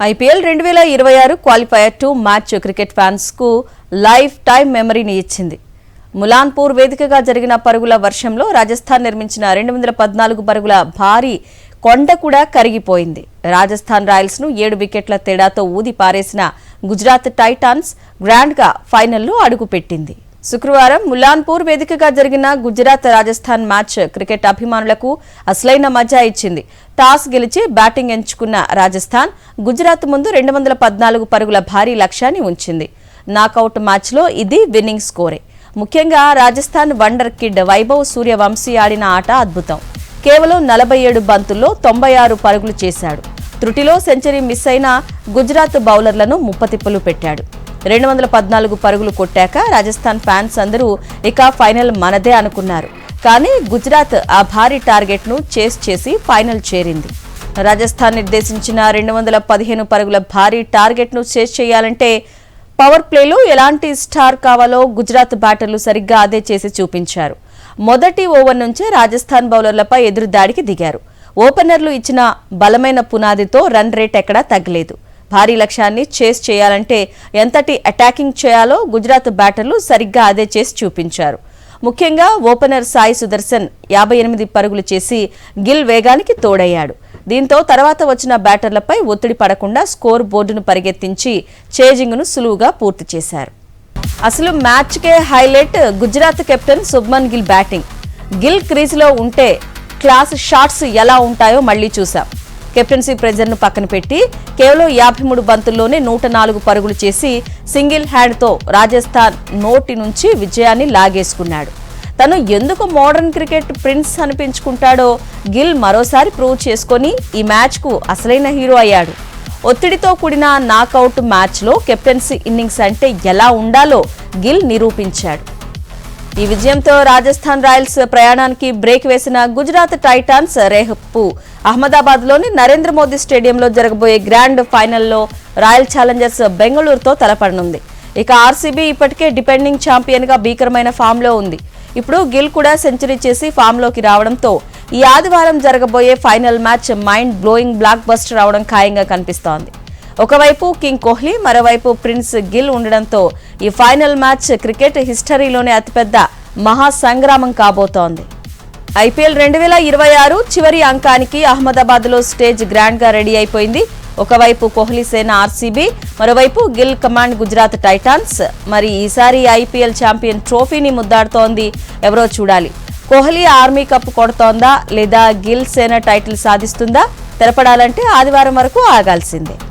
IPL 2026 qualifier 2 match cricket fans కు life time మెమరీని ఇచ్చింది. ములాన్పూర్ వేదికగా జరిగిన పరుగుల వర్షంలో రాజస్థాన్ నిర్మించిన 214 పరుగుల భారీ కొండ కూడా కరిగిపోయింది. రాజస్థాన్ రాయల్స్ ను 7 వికెట్ల తేడాతో ఊది పారేసిన గుజరాత్ టైటాన్స్ గ్రాండ్ గా ఫైనల్లో అడుగుపెట్టింది. శుక్రవారం ములాన్పూర్ వేదికగా జరిగిన గుజరాత్ రాజస్థాన్ మ్యాచ్ క్రికెట్ అభిమానులకు అసలైన మజా ఇచ్చింది. టాస్ గెలిచి బ్యాటింగ్ ఎంచుకున్న రాజస్థాన్ గుజరాత్ ముందు 214 పరుగుల భారీ లక్ష్యాన్ని ఉంచింది. నాకౌట్ మ్యాచ్లో ఇది విన్నింగ్ స్కోరే. ముఖ్యంగా రాజస్థాన్ వండర్ కిడ్ వైభవ్ సూర్యవంశీ ఆడిన ఆట అద్భుతం. కేవలం 47 బంతుల్లో 96 పరుగులు చేశాడు. త్రుటిలో సెంచరీ మిస్ అయిన గుజరాత్ బౌలర్లను ముప్పతిప్పలు పెట్టాడు. 214 పరుగులు కొట్టాక రాజస్థాన్ ఫ్యాన్స్ అందరూ ఇక ఫైనల్ మనదే అనుకున్నారు. కానీ గుజరాత్ ఆ భారీ టార్గెట్ ను చేస్ చేసి ఫైనల్ చేరింది. రాజస్థాన్ నిర్దేశించిన 215 పరుగుల భారీ టార్గెట్ ను చేస్ చేయాలంటే పవర్ ప్లేలో ఎలాంటి స్టార్ కావాలో గుజరాత్ బ్యాటర్లు సరిగ్గా అదే చేసి చూపించారు. మొదటి ఓవర్ నుంచే రాజస్థాన్ బౌలర్లపై ఎదురుదాడికి దిగారు. ఓపెనర్లు ఇచ్చిన బలమైన పునాదితో రన్ రేట్ ఎక్కడా తగ్గలేదు. భారీ లక్ష్యాన్ని చేస్ చేయాలంటే ఎంతటి అటాకింగ్ చేయాలో గుజరాత్ బ్యాటర్లు సరిగ్గా అదే చేసి చూపించారు. ముఖ్యంగా ఓపెనర్ సాయి సుదర్శన్ 58 పరుగులు చేసి గిల్ వేగానికి తోడయ్యాడు. దీంతో తర్వాత వచ్చిన బ్యాటర్లపై ఒత్తిడి పడకుండా స్కోర్ బోర్డును పరిగెత్తించి చేజింగ్ను సులువుగా పూర్తి చేశారు. అసలు మ్యాచ్కే highlight Gujarat captain Shubman Gill batting. Gill క్రీజులో ఉంటే క్లాస్ షాట్స్ ఎలా ఉంటాయో మళ్లీ చూశాం. కెప్టెన్సీ ప్రెజర్ ను పక్కన పెట్టి కేవలం 53 బంతుల్లోనే 104 పరుగులు చేసి సింగిల్ హ్యాండ్తో రాజస్థాన్ నోటి నుంచి విజయాన్ని లాగేసుకున్నాడు. తను ఎందుకు మోడర్న్ క్రికెట్ ప్రిన్స్ అనిపించుకుంటాడో గిల్ మరోసారి ప్రూవ్ చేసుకుని ఈ మ్యాచ్కు అసలైన హీరో అయ్యాడు. ఒత్తిడితో కూడిన నాకౌట్ మ్యాచ్లో కెప్టెన్సీ ఇన్నింగ్స్ అంటే ఎలా ఉండాలో గిల్ నిరూపించాడు. ఈ విజయంతో రాజస్థాన్ రాయల్స్ ప్రయాణానికి బ్రేక్ వేసిన గుజరాత్ టైటాన్స్ రేపు అహ్మదాబాద్లోని నరేంద్ర మోదీ స్టేడియంలో జరగబోయే గ్రాండ్ ఫైనల్లో రాయల్ ఛాలెంజర్స్ బెంగళూరుతో తలపడనుంది. ఇక ఆర్సీబీ ఇప్పటికే డిపెండింగ్ ఛాంపియన్గా భీకరమైన ఫామ్లో ఉంది. ఇప్పుడు గిల్ కూడా సెంచరీ చేసి ఫామ్లోకి రావడంతో ఈ ఆదివారం జరగబోయే final match mind blowing block buster అవడం ఖాయంగా కనిపిస్తోంది. ఒకవైపు కింగ్ కోహ్లీ, మరోవైపు ప్రిన్స్ గిల్ ఉండడంతో ఈ ఫైనల్ మ్యాచ్ క్రికెట్ హిస్టరీలోనే అతిపెద్ద మహాసంగ్రామం కాబోతోంది. ఐపీఎల్ 2026 చివరి అంకానికి అహ్మదాబాద్లో స్టేజ్ గ్రాండ్ గా రెడీ అయిపోయింది. ఒకవైపు కోహ్లీ సేన ఆర్సీబీ, మరోవైపు గిల్ కమాండ్ గుజరాత్ టైటాన్స్. మరి ఈసారి ఐపీఎల్ ఛాంపియన్ ట్రోఫీని ముద్దాడుతోంది ఎవరో చూడాలి. కోహ్లీ ఆర్మీ కప్ కొడుతోందా లేదా గిల్ సేన టైటిల్ సాధిస్తుందా? తెలపడాలంటే ఆదివారం వరకు ఆగాల్సిందే.